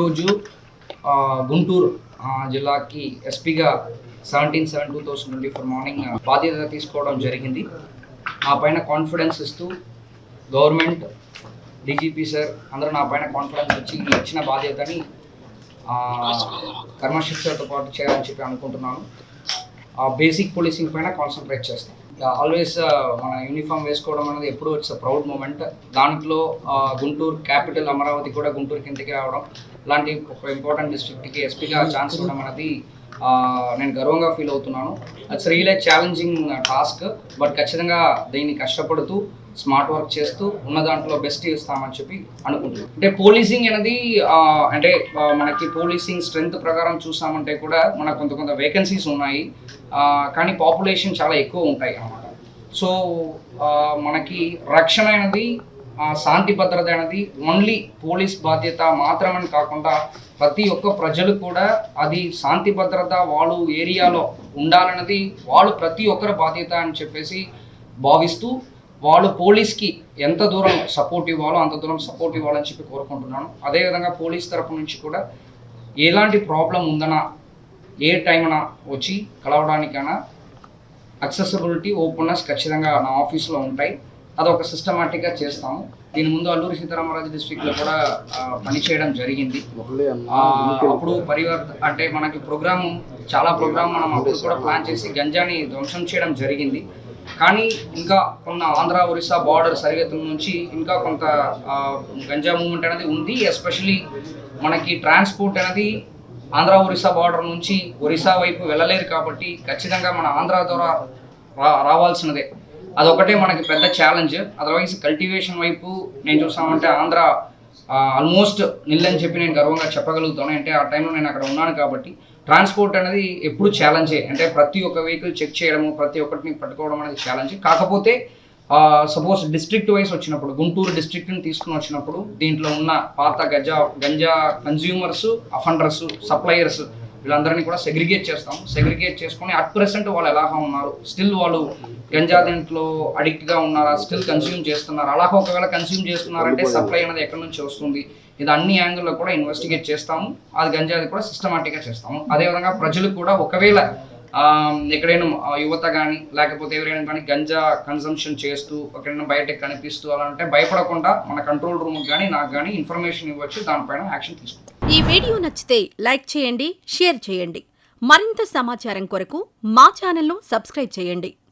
ఈరోజు గుంటూరు జిల్లాకి ఎస్పీగా 17/7/2024 మార్నింగ్ బాధ్యత తీసుకోవడం జరిగింది. నా పైన కాన్ఫిడెన్స్ ఇస్తూ గవర్నమెంట్, డీజీపీ సార్ అందరూ నా పైన కాన్ఫిడెన్స్ ఇచ్చి ఇచ్చిన బాధ్యతని కర్మశిక్షతో పాటు చేయాలని చెప్పి అనుకుంటున్నాను. బేసిక్ పోలీసింగ్ పైన కాన్సన్ట్రేట్ చేస్తాను. ఆల్వేస్ మన యూనిఫామ్ వేసుకోవడం అనేది ఎప్పుడూ ఇట్స్ ప్రౌడ్ మూమెంట్. దాంట్లో గుంటూరు క్యాపిటల్ అమరావతి కూడా గుంటూరు కిందకి రావడం, ఇలాంటి ఒక ఇంపార్టెంట్ డిస్ట్రిక్ట్కి ఎస్పీగా ఛాన్స్ ఇవ్వడం అనేది నేను గర్వంగా ఫీల్ అవుతున్నాను. It's really challenging task, but ఖచ్చితంగా దీన్ని కష్టపడుతూ స్మార్ట్ వర్క్ చేస్తూ ఉన్న దాంట్లో బెస్ట్ ఇస్తామని చెప్పి అనుకుంటున్నాను. అంటే పోలీసింగ్ అనేది అంటే మనకి పోలీసింగ్ స్ట్రెంత్ ప్రకారం చూసామంటే కూడా మనకు కొంత వేకెన్సీస్ ఉన్నాయి, కానీ పాపులేషన్ చాలా ఎక్కువ ఉంటాయి అన్నమాట. సో మనకి రక్షణ అనేది, శాంతి భద్రత అనేది ఓన్లీ పోలీస్ బాధ్యత మాత్రమని కాకుండా ప్రతి ఒక్క ప్రజలు కూడా అది శాంతి భద్రత వాళ్ళు ఏరియాలో ఉండాలన్నది వాళ్ళు ప్రతి ఒక్కరి బాధ్యత అని చెప్పేసి భావిస్తూ వాళ్ళు పోలీస్కి ఎంత దూరం సపోర్ట్ ఇవ్వాలో అంత దూరం సపోర్ట్ ఇవ్వాలని చెప్పి కోరుకుంటున్నాను. అదేవిధంగా పోలీస్ తరపు నుంచి కూడా ఎలాంటి ప్రాబ్లం ఉందన్నా ఏ టైంన వచ్చి కలవడానికైనా యాక్సెసిబిలిటీ, ఓపెన్నెస్ ఖచ్చితంగా నా ఆఫీస్లో ఉంటాయి. అదొక సిస్టమాటిక్గా చేస్తాము. దీని ముందు అల్లూరి సీతారామరాజు డిస్ట్రిక్ట్లో కూడా పనిచేయడం జరిగింది. అప్పుడు అంటే మనకి చాలా ప్రోగ్రామ్ మనం అప్పుడు కూడా ప్లాన్ చేసి గంజాని ధ్వంసం చేయడం జరిగింది. కానీ ఇంకా కొన్ని ఆంధ్ర ఒరిస్సా బార్డర్ సరిహద్దుల నుంచి ఇంకా కొంత గంజా మూవ్మెంట్ అనేది ఉంది. ఎస్పెషలీ మనకి ట్రాన్స్పోర్ట్ అనేది ఆంధ్ర ఒరిస్సా బార్డర్ నుంచి ఒరిస్సా వైపు వెళ్ళలేరు కాబట్టి ఖచ్చితంగా మన ఆంధ్ర ద్వారా రావాల్సినదే. అదొకటే మనకి పెద్ద ఛాలెంజ్. అదర్వైజ్ కల్టివేషన్ వైపు నేను చూసామంటే ఆంధ్ర ఆల్మోస్ట్ నిల్లని చెప్పి నేను గర్వంగా చెప్పగలుగుతాను. అంటే ఆ టైంలో నేను అక్కడ ఉన్నాను కాబట్టి ట్రాన్స్పోర్ట్ అనేది ఎప్పుడు ఛాలెంజే. అంటే ప్రతి ఒక్క వెహికల్ చెక్ చేయడము, ప్రతి ఒక్కటిని పట్టుకోవడం అనేది ఛాలెంజ్. కాకపోతే సపోజ్ డిస్ట్రిక్ట్ వైజ్ వచ్చినప్పుడు, గుంటూరు డిస్ట్రిక్ట్ని తీసుకుని వచ్చినప్పుడు దీంట్లో ఉన్న పాత గంజా కన్జ్యూమర్స్, అఫెండర్స్, సప్లయర్స్ వీళ్ళందరినీ కూడా సెగ్రిగేట్ చేస్తాం. సెగ్రిగేట్ చేసుకొని అట్ ప్రెసెంట్ వాళ్ళు ఎలాగా ఉన్నారు, స్టిల్ వాళ్ళు గంజా దీంట్లో అడిక్ట్గా ఉన్నారా, స్టిల్ కన్స్యూమ్ చేస్తున్నారు, అలాగా ఒకవేళ కన్స్యూమ్ చేస్తున్నారంటే సప్లై అనేది ఎక్కడి నుంచి వస్తుంది, ఇది అన్ని యాంగిల్లో కూడా ఇన్వెస్టిగేట్ చేస్తాము. అది గంజాది కూడా సిస్టమాటిక్గా చేస్తాము. అదేవిధంగా ప్రజలు కూడా ఒకవేళ ఎక్కడైనా యువత కానీ లేకపోతే ఎవరైనా కానీ గంజా కన్సంప్షన్ చేస్తూ ఎక్కడైనా బయటకు కనిపిస్తూ అలా అంటే భయపడకుండా మన కంట్రోల్ రూమ్కి కానీ నాకు కానీ ఇన్ఫర్మేషన్ ఇవ్వచ్చు, దానిపైన యాక్షన్ తీసుకుంటాం. ఈ వీడియో నచ్చితే లైక్ చేయండి, షేర్ చేయండి. మరింత సమాచారం కొరకు మా ఛానల్ను సబ్స్క్రైబ్ చేయండి.